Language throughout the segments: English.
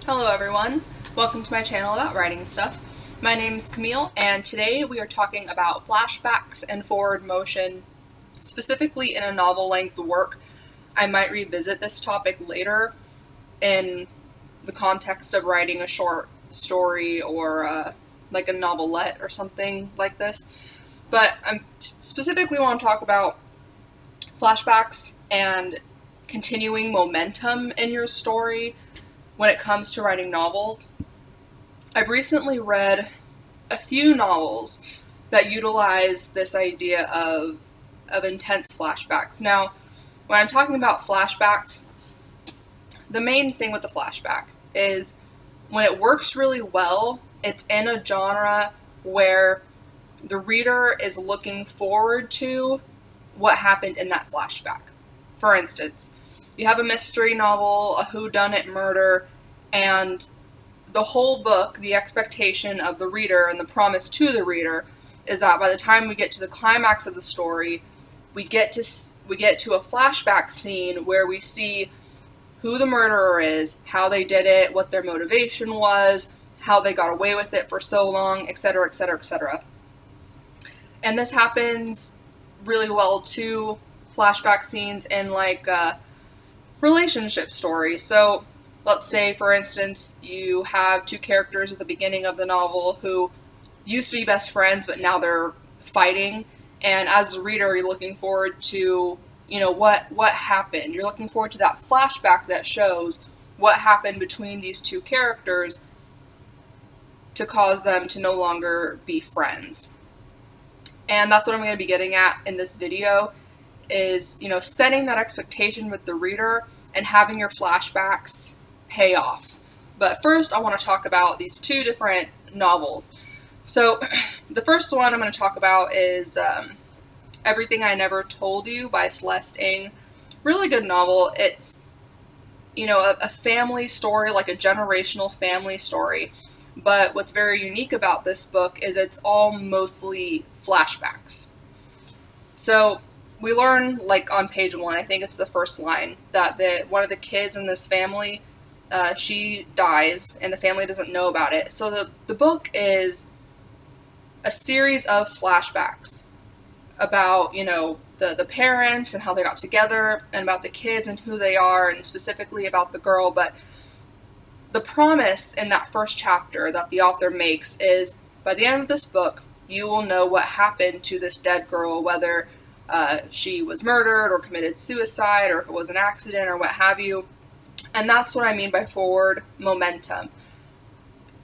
Hello everyone, welcome to my channel about writing stuff. My name is Camille, and today we are talking about flashbacks and forward motion, specifically in a novel-length work. I might revisit this topic later in the context of writing a short story or like a novelette or something like this. But I specifically want to talk about flashbacks and continuing momentum in your story when it comes to writing novels. I've recently read a few novels that utilize this idea of intense flashbacks. Now, when I'm talking about flashbacks, the main thing with the flashback is when it works really well, it's in a genre where the reader is looking forward to what happened in that flashback. For instance, you have a mystery novel, a whodunit murder, and the whole book, the expectation of the reader and the promise to the reader is that by the time we get to the climax of the story, we get to a flashback scene where we see who the murderer is, how they did it, what their motivation was, how they got away with it for so long, etc., etc., etc. And this happens really well too, flashback scenes in like relationship stories. So let's say, for instance, you have two characters at the beginning of the novel who used to be best friends, but now they're fighting. And as a reader, you're looking forward to, what happened. You're looking forward to that flashback that shows what happened between these two characters to cause them to no longer be friends. And that's what I'm going to be getting at in this video is, setting that expectation with the reader and having your flashbacks pay off. But first, I want to talk about these two different novels. So, the first one I'm going to talk about is Everything I Never Told You by Celeste Ng. Really good novel. It's, a family story, like a generational family story. But what's very unique about this book is it's all mostly flashbacks. So, we learn, like on page 1, I think it's the first line, that one of the kids in this family, she dies, and the family doesn't know about it. So the book is a series of flashbacks about, the parents and how they got together, and about the kids and who they are, and specifically about the girl. But the promise in that first chapter that the author makes is, by the end of this book, you will know what happened to this dead girl, whether she was murdered or committed suicide, or if it was an accident or what have you. And that's what I mean by forward momentum.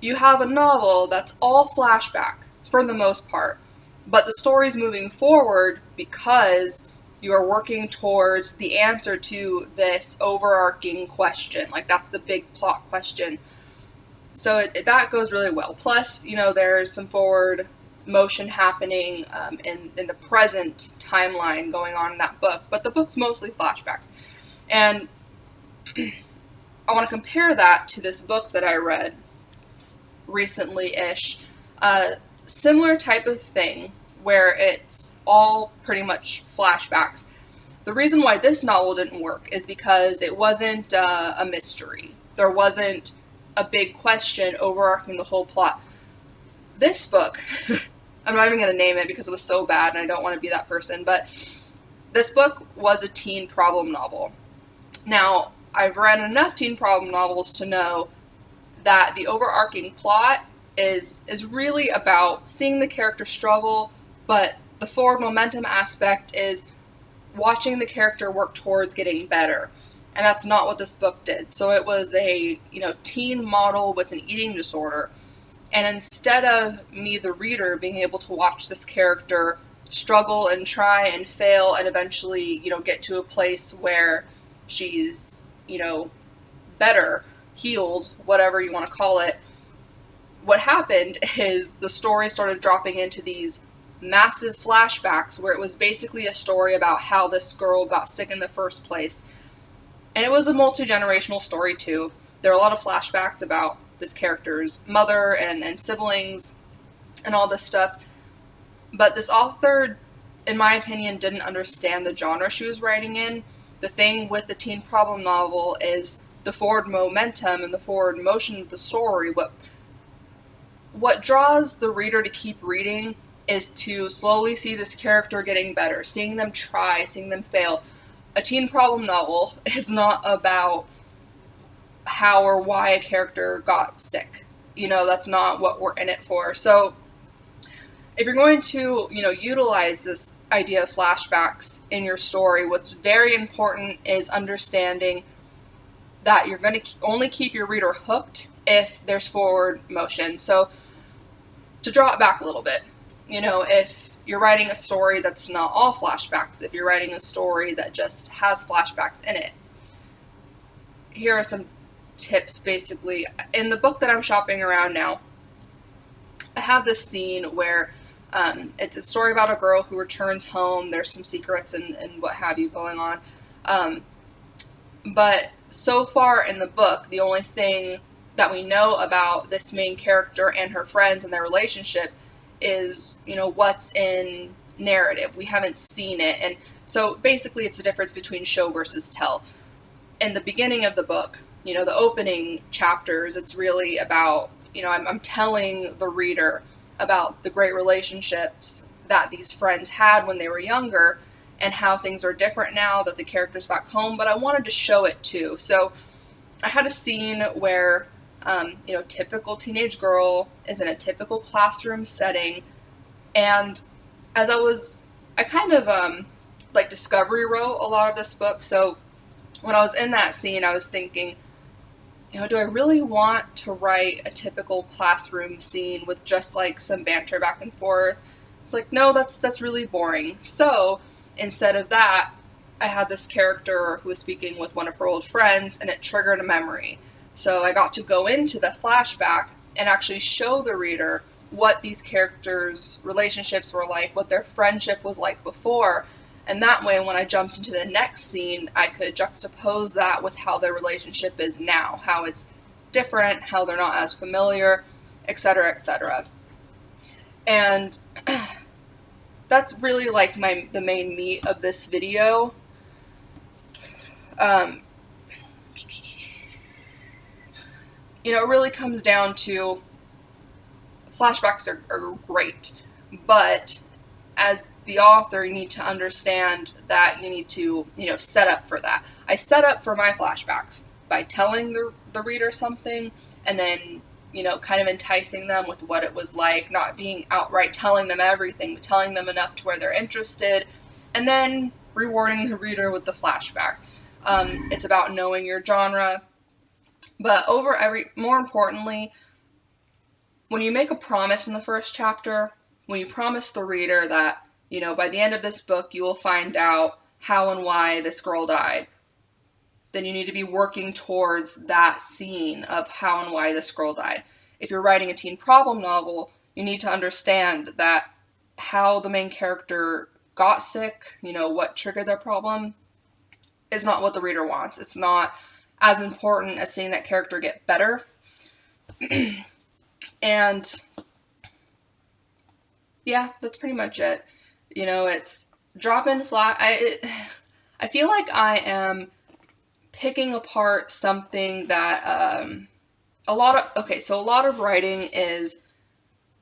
You have a novel that's all flashback, for the most part, but the story's moving forward because you are working towards the answer to this overarching question. Like, that's the big plot question. So that goes really well. Plus, there's some forward motion happening in the present timeline going on in that book, but the book's mostly flashbacks. And I want to compare that to this book that I read recently-ish. Similar type of thing where it's all pretty much flashbacks. The reason why this novel didn't work is because it wasn't a mystery. There wasn't a big question overarching the whole plot. This book, I'm not even going to name it because it was so bad and I don't want to be that person, but this book was a teen problem novel. Now, I've read enough teen problem novels to know that the overarching plot is really about seeing the character struggle, but the forward momentum aspect is watching the character work towards getting better. And that's not what this book did. So it was a, teen model with an eating disorder. And instead of me, the reader, being able to watch this character struggle and try and fail and eventually, get to a place where she's, better, healed, whatever you want to call it, what happened is the story started dropping into these massive flashbacks where it was basically a story about how this girl got sick in the first place. And it was a multi-generational story too. There are a lot of flashbacks about this character's mother and siblings and all this stuff. But this author, in my opinion, didn't understand the genre she was writing in. The thing with the teen problem novel is the forward momentum and the forward motion of the story, what draws the reader to keep reading is to slowly see this character getting better, seeing them try, seeing them fail. A teen problem novel is not about how or why a character got sick. That's not what we're in it for. So if you're going to, utilize this idea of flashbacks in your story, what's very important is understanding that you're going to only keep your reader hooked if there's forward motion. So to draw it back a little bit, if you're writing a story that's not all flashbacks, if you're writing a story that just has flashbacks in it, here are some tips. Basically, in the book that I'm shopping around now, I have this scene where it's a story about a girl who returns home. There's some secrets and what have you going on. But so far in the book, the only thing that we know about this main character and her friends and their relationship is, what's in narrative. We haven't seen it. And so basically it's the difference between show versus tell. In the beginning of the book, the opening chapters, it's really about, I'm telling the reader about the great relationships that these friends had when they were younger and how things are different now that the character's back home, but I wanted to show it too. So I had a scene where, typical teenage girl is in a typical classroom setting, and as I kind of, discovery wrote a lot of this book, so when I was in that scene, I was thinking, do I really want to write a typical classroom scene with just some banter back and forth? It's no, that's really boring. So instead of that, I had this character who was speaking with one of her old friends, and it triggered a memory. So I got to go into the flashback and actually show the reader what these characters' relationships were like, what their friendship was like before. And that way, when I jumped into the next scene, I could juxtapose that with how their relationship is now, how it's different, how they're not as familiar, etc., etc. And that's really the main meat of this video. It really comes down to flashbacks are great, but as the author, you need to understand that you need to, set up for that. I set up for my flashbacks by telling the reader something and then, kind of enticing them with what it was like, not being outright telling them everything, but telling them enough to where they're interested, and then rewarding the reader with the flashback. It's about knowing your genre, but more importantly, when you make a promise in the first chapter, when you promise the reader that, by the end of this book, you will find out how and why this girl died, then you need to be working towards that scene of how and why this girl died. If you're writing a teen problem novel, you need to understand that how the main character got sick, what triggered their problem, is not what the reader wants. It's not as important as seeing that character get better. And yeah, that's pretty much it. It's drop in flat. I feel like I am picking apart something that a lot of writing is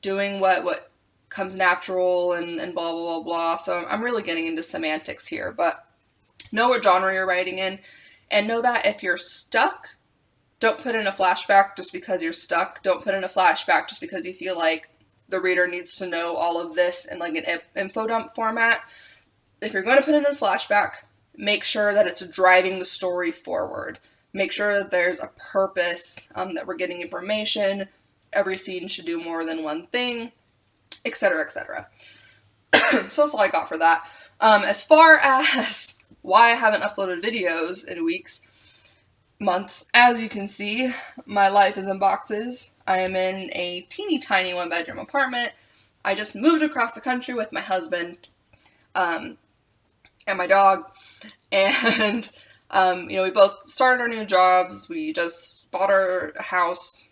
doing what comes natural and blah blah blah blah. So I'm really getting into semantics here, but know what genre you're writing in, and know that if you're stuck, don't put in a flashback just because you're stuck. Don't put in a flashback just because you feel like the reader needs to know all of this in an info dump format. If you're going to put in a flashback, make sure that it's driving the story forward. Make sure that there's a purpose, that we're getting information. Every scene should do more than one thing, etc., etc. So that's all I got for that. As far as why I haven't uploaded videos in weeks, months, as you can see, my life is in boxes. I am in a teeny tiny 1-bedroom apartment. I just moved across the country with my husband, and my dog, and we both started our new jobs. We just bought our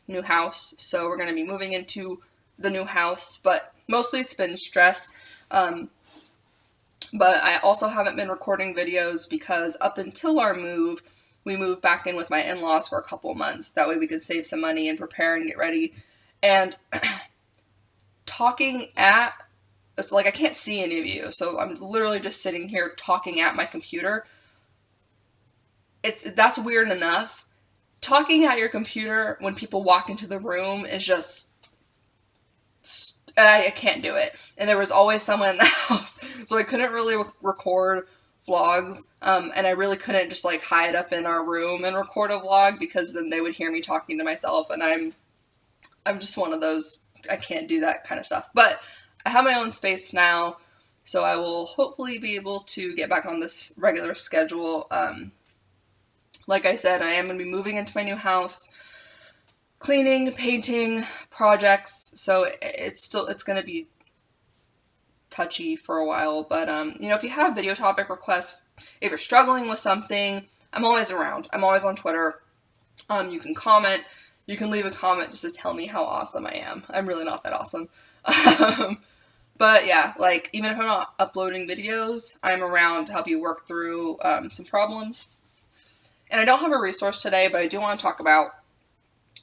new house, so we're going to be moving into the new house, but mostly it's been stress. But I also haven't been recording videos because up until our move, we moved back in with my in-laws for a couple of months. That way we could save some money and prepare and get ready. And talking at, it's like I can't see any of you, so I'm literally just sitting here talking at my computer. That's weird enough. Talking at your computer when people walk into the room is just, I can't do it. And there was always someone in the house, so I couldn't really record vlogs, and I really couldn't just like hide up in our room and record a vlog, because then they would hear me talking to myself, and I'm just one of those, I can't do that kind of stuff. But I have my own space now, so I will hopefully be able to get back on this regular schedule. Like I said, I am going to be moving into my new house, cleaning, painting, projects, so it's going to be touchy for a while. But you know, if you have video topic requests, if you're struggling with something, I'm always around. I'm always on Twitter. You can comment. You can leave a comment just to tell me how awesome I am. I'm really not that awesome. But yeah, like, even if I'm not uploading videos, I'm around to help you work through some problems. And I don't have a resource today, but I do want to talk about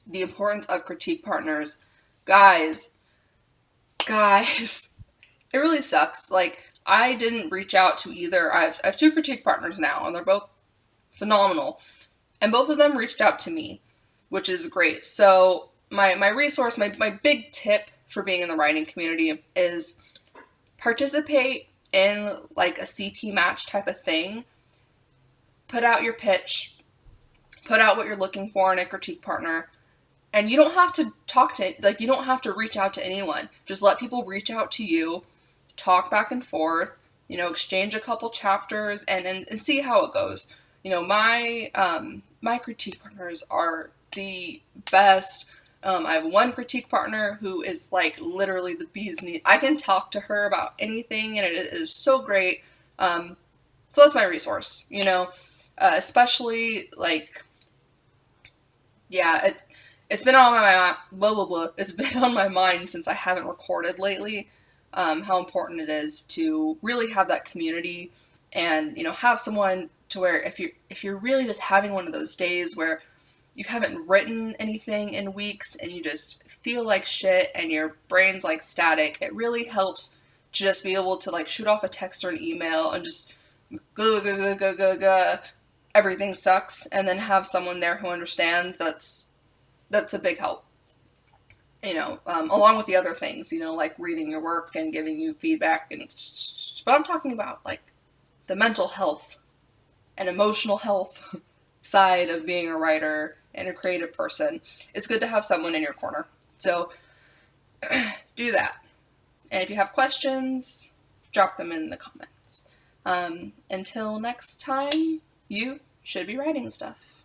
the importance of critique partners. Guys, it really sucks. Like, I didn't reach out to either. I have 2 critique partners now, and they're both phenomenal. And both of them reached out to me, which is great. So my resource, my big tip for being in the writing community is participate in like a CP match type of thing. Put out your pitch. Put out what you're looking for in a critique partner. And you don't have to you don't have to reach out to anyone. Just let people reach out to you, talk back and forth, you know, exchange a couple chapters and see how it goes. You know, my critique partners are the best. I have one critique partner who is like literally the bee's knees. I can talk to her about anything, and it is so great. So that's my resource, you know, especially like, yeah, it's been on my It's been on my mind since I haven't recorded lately. How important it is to really have that community, and you know, have someone to where if you're really just having one of those days where you haven't written anything in weeks and you just feel like shit and your brain's like static, it really helps to just be able to like shoot off a text or an email and just go, everything sucks, and then have someone there who understands. That's a big help, you know, along with the other things, you know, like reading your work and giving you feedback. But I'm talking about like the mental health and emotional health side of being a writer and a creative person. It's good to have someone in your corner. So do that. And if you have questions, drop them in the comments. Until next time, you should be writing stuff.